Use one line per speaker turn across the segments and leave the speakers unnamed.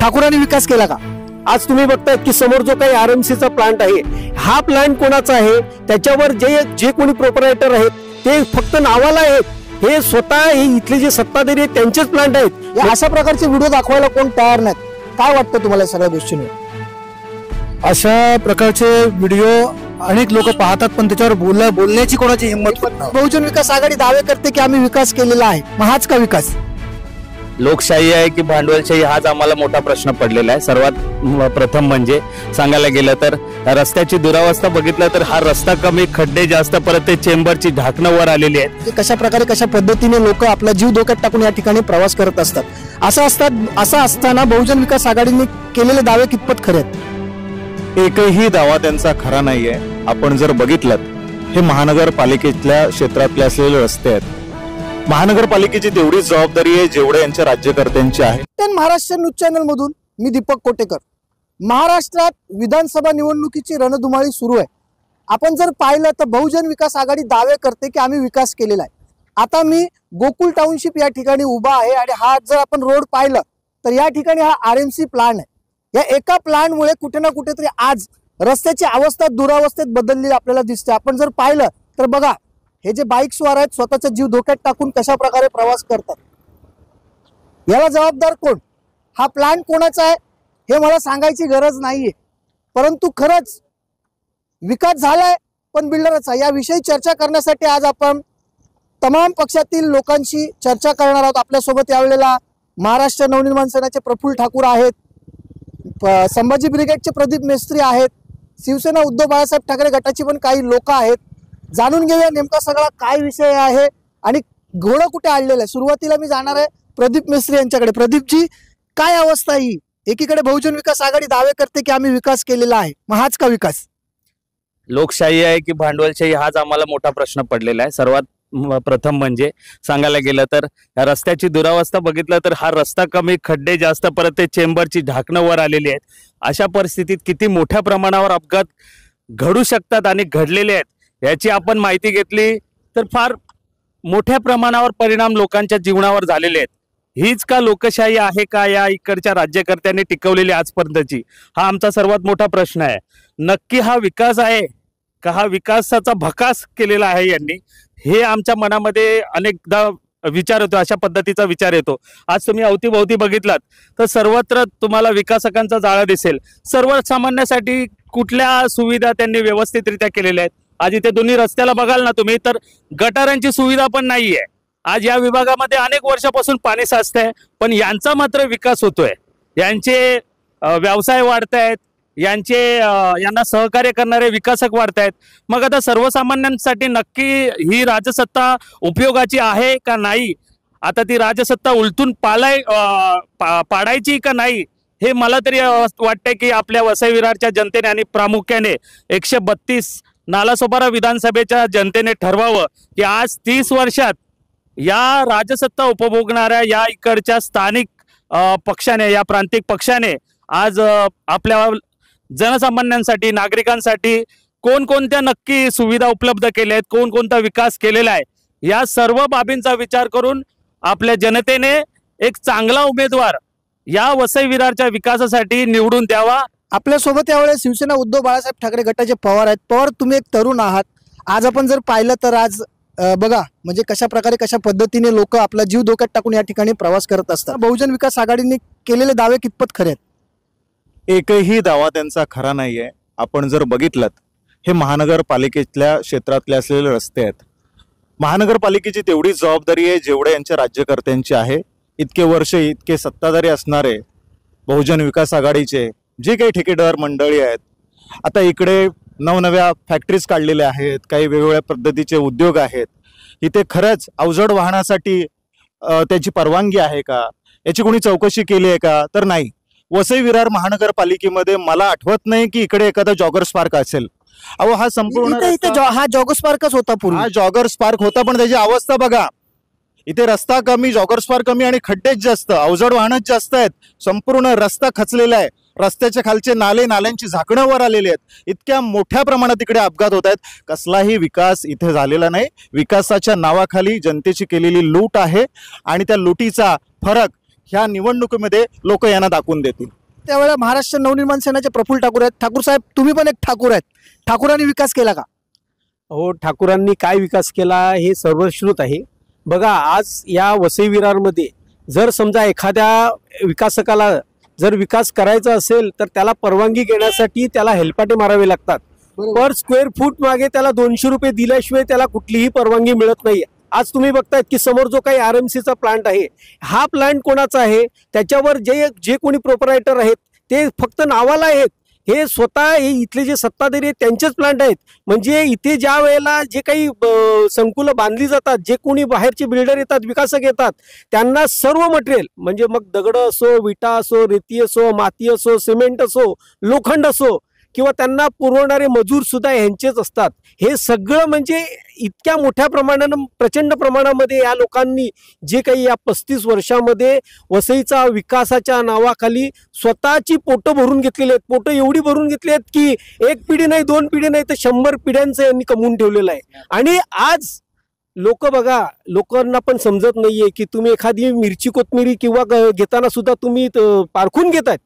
ठाकूरांनी विकास केला का? आज तुम्ही बघताय की समोर जो काही आरएमसीचा प्लांट आहे, हा प्लांट कोणाचा आहे? त्याच्यावर जे कोणी प्रोपरायटर आहेत ते फक्त नावाला आहेत, हे स्वतः हे इथले जे सत्ताधारी आहेत त्यांचेच प्लांट आहेत. अशा प्रकारचे व्हिडिओ दाखवायला कोण तयार नाहीत. काय वाटतं तुम्हाला सगळ्या गोष्टींवर?
अशा प्रकारचे व्हिडिओ अनेक लोक पाहतात, पण त्याच्यावर बोलण्याची कोणाची हिंमत होत नाही.
बहुजन विकास आघाडी दावे करते की आम्ही विकास केलेला आहे, मग हाच का विकास?
लोकशाही आहे की भांडवलशाही, हाच आम्हाला मोठा प्रश्न पडलेला आहे. सर्वात प्रथम म्हणजे सांगायला गेलं तर रस्त्याची दुरावस्था बघितलं तर हा रस्ता कमी, खड्डे जास्त, परत ते चेंबरची झाकणं वर आलेली आहेत.
कशा प्रकारे कशा पद्धतीने लोक आपला जीव धोक्यात टाकून या ठिकाणी प्रवास करत असतात. असं असताना बहुजन विकास आघाडीने केलेले दावे कितपत खरे आहेत?
एकही दावा त्यांचा खरा नाहीये. आपण जर बघितलं, हे महानगरपालिकेतल्या क्षेत्रातले असलेले रस्ते आहेत. महानगरपालिकेची तेवढीच जबाबदारी आहे जेवढे यांच्या राज्यकर्त्यांची आहे.
महाराष्ट्र न्यूज चॅनल मधून मी दीपक कोटेकर. महाराष्ट्रात विधानसभा निवडणुकीची रणधुमाळी सुरू आहे. आपण जर पाहिलं तर बहुजन विकास आघाडी दावे करते की आम्ही विकास केलेला आहे. आता मी गोकुल टाउनशिप या ठिकाणी उभा आहे आणि हा जर आपण रोड पाहिलं तर या ठिकाणी हा आरएमसी प्लांट आहे. या एका प्लांटमुळे कुठे ना कुठेतरी आज रस्त्याची अवस्था दुरावस्थेत बदललेली आपल्याला दिसते. आपण जर पाहिलं तर बघा, हे जे बाईक स्वार आहेत स्वतःचा जीव धोक्यात टाकून कशा प्रकारे प्रवास करतात. याला जबाबदार कोण? हा प्लांट कोणाचा आहे हे मला सांगायची गरज नाहीये, परंतु खरंच विकास झालाय पण बिल्डरचा. याविषयी चर्चा करण्यासाठी आज आपण तमाम पक्षातील लोकांशी चर्चा करणार आहोत. आपल्यासोबत यावेळेला महाराष्ट्र नवनिर्माण सेनेचे प्रफुल्ल ठाकूर आहेत, संभाजी ब्रिगेडचे प्रदीप मेस्त्री आहेत, शिवसेना उद्धव बाळासाहेब ठाकरे गटाची पण काही लोक आहेत. जाणून घेऊया नेमका सगळा काय विषय आहे आणि घोडं कुठे आणलेलं आहे. सुरुवातीला मी जाणार आहे प्रदीप मेस्त्री यांच्याकडे. प्रदीपजी, काय अवस्था ही? एकीकडे बहुजन विकास आघाडी दावे करते की आम्ही विकास केलेला आहे, मग हाच का विकास?
लोकशाही आहे की भांडवलशाही, हाच आम्हाला मोठा प्रश्न पडलेला आहे. सर्वात प्रथम म्हणजे सांगायला गेलं तर रस्त्याची दुरावस्था बघितलं तर हा रस्ता कमी, खड्डे जास्त, परत ते चेंबरची झाकणं वर आलेली आहेत. अशा परिस्थितीत किती मोठ्या प्रमाणावर अपघात घडू शकतात आणि घडलेले आहेत याची आपण माहिती घेतली तर फार मोठ्या प्रमाणावर परिणाम लोकांच्या जीवनावर झालेले आहेत. हीच का लोकशाही आहे का या इकडच्या राज्यकर्त्यांनी टिकवलेली आजपर्यंतची? हा आमचा सर्वात मोठा प्रश्न आहे. नक्की हा विकास आहे का? हा विकासाचा भकास केलेला आहे यांनी, हे आमच्या मनामध्ये अनेकदा विचार येतो. अशा पद्धतीचा विचार येतो. आज तुम्ही अवतीभोवती बघितलात तर सर्वत्र तुम्हाला विकासकांचा जाळा दिसेल. सर्वसामान्यासाठी कुठल्या सुविधा त्यांनी व्यवस्थितरित्या केलेल्या आहेत? आज इथे दोन्ही रस्त्याला बघाल ना तुम्ही तर गटारांची सुविधा पण नाहीये. आज या विभागामध्ये अनेक वर्षापासून पाणी साचतंय, पण यांचा मात्र विकास होतोय. यांचे व्यवसाय वाढतायत, यांना सहकार्य करणारे विकासक वाढतायत. मग आता सर्वसामान्यांसाठी नक्की ही राजसत्ता उपयोगाची आहे का नाही? आता ती राजसत्ता उलटून पाडायची का नाही हे मला तरी वाटतंय की आपल्या वसई विरारच्या जनतेने आणि प्रामुख्याने 132 नालासोपारा विधानसभेच्या जनतेने ठरवावं की आज 30 वर्षात या राजसत्ता उपभोगणाऱ्या या इकडच्या स्थानिक पक्षाने, या प्रांतिक पक्षाने आज आपल्या जनसामान्यांसाठी, नागरिकांसाठी कोणकोणत्या नक्की सुविधा उपलब्ध केल्या आहेत, कोणकोणता विकास केलेला आहे, या सर्व बाबींचा विचार करून आपल्या जनतेने एक चांगला उमेदवार या वसई विरारच्या विकासासाठी निवडून द्यावा.
आपल्यासोबत यावेळेस शिवसेना उद्धव बाळासाहेब ठाकरे गटाचे पवार आहेत. पवार, तुम्ही एक तरुण आहात. आज आपण जर पाहिलं तर आज बघा म्हणजे कशा प्रकारे कशा पद्धतीने लोक आपला जीव धोक्यात टाकून या ठिकाणी प्रवास करत असतात. बहुजन विकास आघाडीने केलेले दावे कितपत खरे आहेत?
एकही दावा त्यांचा खरा नाहीये. आपण जर बघितलं, हे महानगरपालिकेतल्या क्षेत्रातले असलेले रस्ते आहेत. महानगरपालिकेची तेवढीच जबाबदारी आहे जेवढे यांच्या राज्यकर्त्यांची आहे. इतके वर्ष इतके सत्ताधारी असणारे बहुजन विकास आघाडीचे जे काही ठेकेदार मंडळी आहेत, आता इकडे नवनव्या फॅक्टरीज काढलेल्या आहेत, काही वेगवेगळ्या पद्धतीचे उद्योग आहेत. इथे खरंच अवजड वाहनासाठी त्याची परवानगी आहे का, याची कोणी चौकशी केली आहे का? तर नाही. वसई विरार महानगरपालिकेमध्ये मला आठवत नाही की इकडे एखादा जॉगर्स पार्क असेल. अहो, हा संपूर्ण
हा जॉगर्स पार्कच होता पूर्वी.
हा जॉगर्स पार्क होता, पण त्याची अवस्था बघा. इथे रस्ता कमी, जॉगर्स पार्क कमी आणि खड्डेच जास्त, अवजड वाहनच जास्त आहेत. संपूर्ण रस्ता खचलेला आहे. रस्त्याच्या खालचे नाल्यांची झाकणं वर आलेली आहेत. इतक्या मोठ्या प्रमाणात इकडे अपघात होत आहेत. कसलाही विकास इथे झालेला नाही. विकासाच्या नावाखाली जनतेची केलेली लूट आहे आणि त्या लुटीचा फरक ह्या निवडणुकीमध्ये लोक यांना दाखवून देतील.
त्यावेळेला महाराष्ट्र नवनिर्माण सेनेचे प्रफुल्ल ठाकूर आहेत. ठाकूर साहेब, तुम्ही पण एक ठाकूर आहेत. ठाकूरांनी विकास केला का?
हो, ठाकूरांनी काय विकास केला हे सर्वश्रुत आहे. बघा, आज या वसई विरारमध्ये जर समजा एखाद्या विकासकाला जर विकास करायचा असेल तर त्याला परवानगी घेण्यासाठी त्याला हेलपाटे मारावे लागतात. पर स्क्वेअर फूट मागे त्याला 200 रुपये दिल्याशिवाय त्याला कुठलीही परवानगी मिळत नाही. आज तुम्ही बघतायत की समोर जो काही RMCचा प्लांट आहे, हा प्लांट कोणाचा आहे? त्याच्यावर जे कोणी प्रोपरायटर आहेत ते फक्त नावाला आहेत. हे स्वतः हे इथले जे सत्ताधारी आहेत त्यांचेच प्लांट आहेत. म्हणजे इथे ज्या वेळेला जे काही संकुलं बांधली जातात, जे कोणी बाहेरचे बिल्डर येतात, विकासक येतात, त्यांना सर्व मटेरियल म्हणजे मग दगड असो, विटा असो, रेती असो, माती असो, सिमेंट असो, लोखंड असो किंवा त्यांना पुरवणारे मजूर सुद्धा यांचेच असतात. हे सगळं म्हणजे इतक्या मोठ्या प्रमाणानं, प्रचंड प्रमाणामध्ये या लोकांनी जे काही या 35 वर्षामध्ये वसईचा विकासाच्या नावाखाली स्वतःची पोटं भरून घेतलेली आहेत. पोटं एवढी भरून घेतली आहेत की 1 पिढी नाही, 2 पिढी नाही तर 100 पिढ्यांचं यांनी कमवून ठेवलेलं आहे. आणि आज लोक बघा, लोकांना पण समजत नाहीये की तुम्ही एखादी मिरची कोथमिरी किंवा घेताना सुद्धा तुम्ही पारखून घेतायत,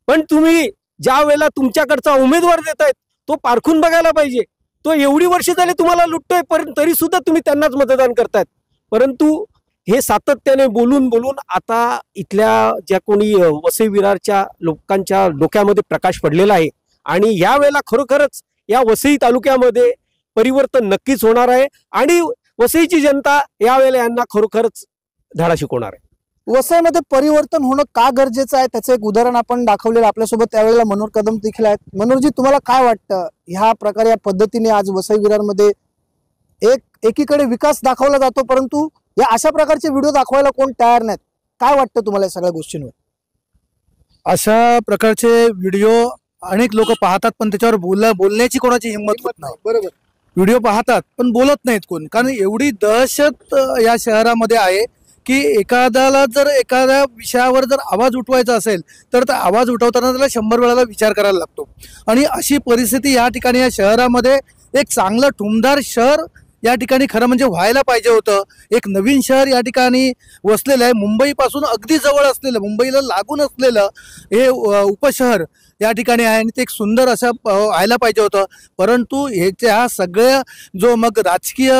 पण तुम्ही ज्या वेळेला तुमच्याकडचा उमेदवार देतायत तो पारखून बघायला पाहिजे. तो एवढी वर्ष झाली तुम्हाला लुटतोय, पण तरी सुद्धा तुम्ही त्यांनाच मतदान करतायत. परंतु हे सातत्याने बोलून बोलून आता इथल्या ज्या कोणी वसई विरारच्या लोकांच्या डोक्यामध्ये प्रकाश पडलेला आहे. आणि या वेळेला खरोखरच या वसई तालुक्यामध्ये परिवर्तन नक्कीच होणार आहे आणि वसईची जनता यावेळेला यांना खरोखरच धडा शिकवणार आहे.
वसईमध्ये परिवर्तन होणं का गरजेचं आहे त्याचं एक उदाहरण आपण दाखवलेलं. आपल्यासोबत त्यावेळेला मनोहर कदम देखील आहेत. मनोहरजी, तुम्हाला काय वाटतं, ह्या प्रकारे या पद्धतीने आज वसई विरारमध्ये एकीकडे विकास दाखवला जातो परंतु या अशा प्रकारचे व्हिडिओ दाखवायला कोण तयार नाहीत? काय वाटतं तुम्हाला या सगळ्या गोष्टींवर?
अशा प्रकारचे व्हिडिओ अनेक लोक पाहतात पण त्याच्यावर बोलण्याची कोणाची हिंमत होत नाही.
बरोबर,
व्हिडिओ पाहतात पण बोलत नाहीत कोण, कारण एवढी दहशत या शहरामध्ये आहे की एखाद्याला जर एखाद्या विषयावर जर आवाज उठवायचा असेल तर आवाज उठवताना त्याला 100 वेळाला विचार करायला लागतो. आणि अशी परिस्थिती या ठिकाणी या शहरामध्ये, एक चांगलं ठुमदार शहर या ठिकाणी खरं म्हणजे व्हायला पाहिजे होतं. एक नवीन शहर या ठिकाणी वसलेलं आहे. मुंबईपासून अगदी जवळ असलेलं, मुंबईला लागून असलेलं हे उपशहर या ठिकाणी आहे आणि ते एक सुंदर असं व्हायला पाहिजे होतं. परंतु ह्याच्या सगळ्या जो मग राजकीय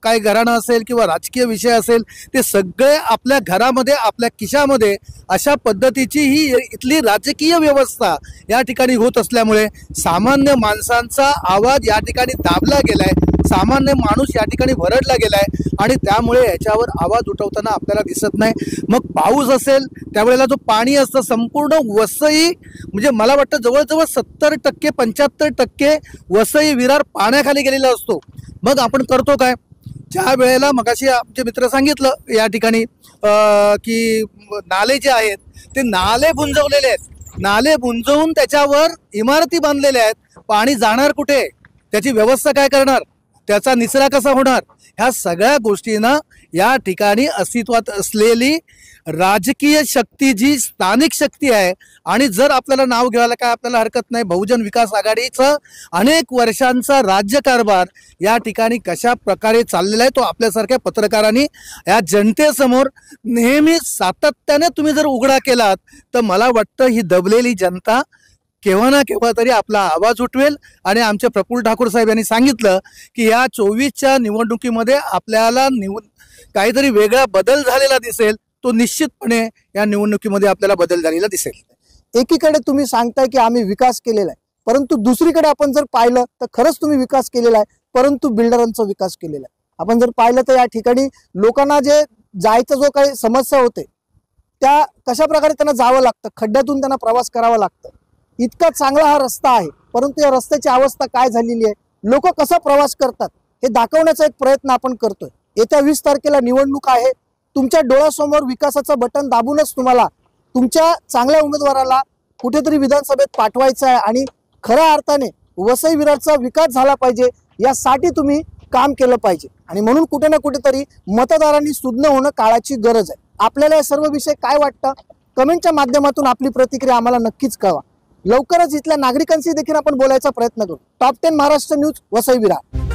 काय घराणं असेल किंवा राजकीय विषय असेल ते सगळे आपल्या घरामध्ये, आपल्या खिशामध्ये अशा पद्धतीची ही इथली राजकीय व्यवस्था या ठिकाणी होत असल्यामुळे सामान्य माणसांचा आवाज या ठिकाणी दाबला गेलाय. सामान्य माणूस या ठिकाणी भरडला गेलाय आणि त्यामुळे याच्यावर आवाज उठवताना आपल्याला दिसत नाही. मग पाऊस असेल त्यावेळेला जो पाणी असतं संपूर्ण वसई, म्हणजे मला वाटतं जवळजवळ 70% 75% वसई विरार पाण्याखाली गेलेला असतो. मग आपण करतो काय? ज्या वेळेला मगाशी आमचे मित्र सांगितलं या ठिकाणी की नाले जे आहेत ते नाले बुंजवलेले आहेत. नाले बुंजवून त्याच्यावर इमारती बांधलेल्या आहेत. पाणी जाणार कुठे? त्याची व्यवस्था काय करणार? त्याचा निचरा कसा होणार? ह्या सगळ्या गोष्टींना या ठिकाणी अस्तित्वात असलेली राजकीय शक्ती जी स्थानिक शक्ती आहे, आणि जर आपल्याला नाव घ्यायला काय आपल्याला हरकत नाही, बहुजन विकास आघाडीचं अनेक वर्षांचा राज्यकारभार या ठिकाणी कशा प्रकारे चाललेला आहे तो आपल्यासारख्या पत्रकारांनी या जनतेसमोर नेहमी सातत्याने तुम्ही जर उघडा केलात तर मला वाटतं ही दबलेली जनता केव्हा ना केव्हा तरी आपला आवाज उठवेल. आणि आमचे प्रफुल्ल ठाकूर साहेब यांनी सांगितलं की या 24च्या निवडणुकीमध्ये आपल्याला काहीतरी वेगळा बदल झालेला दिसेल. तो निश्चितपणे या निवडणुकीमध्ये आपल्याला बदल झालेला दिसेल.
एकीकडे तुम्ही सांगताय की आम्ही विकास केलेला आहे, परंतु दुसरीकडे आपण जर पाहिलं तर खरंच तुम्ही विकास केलेला आहे, परंतु बिल्डरांचा विकास केलेला आहे. आपण जर पाहिलं तर या ठिकाणी लोकांना जे जायचं जो काही समस्या होते त्या कशा प्रकारे त्यांना जावं लागतं, खड्ड्यातून त्यांना प्रवास करावा लागतं. इतका चांगला हा रस्ता आहे परंतु या रस्त्याची अवस्था काय झालेली आहे, लोक कसा प्रवास करतात हे दाखवण्याचा एक प्रयत्न आपण करतोय. येत्या 20 तारखेला निवडणूक आहे. तुमच्या डोळ्यासमोर विकासाचं बटन दाबूनच तुम्हाला तुमच्या चांगल्या उमेदवाराला कुठेतरी विधानसभेत पाठवायचं आहे आणि खऱ्या अर्थाने वसई विरारचा विकास झाला पाहिजे यासाठी तुम्ही काम केलं पाहिजे. आणि म्हणून कुठे ना कुठेतरी मतदारांनी सुज्ञ होणं काळाची गरज आहे. आपल्याला हे सर्व विषय काय वाटतं कमेंटच्या माध्यमातून आपली प्रतिक्रिया आम्हाला नक्कीच कळवा. लवकरच इथल्या नागरिकांशी देखील आपण बोलायचा प्रयत्न करू. Top 10 Maharashtra news, Vasai Virar.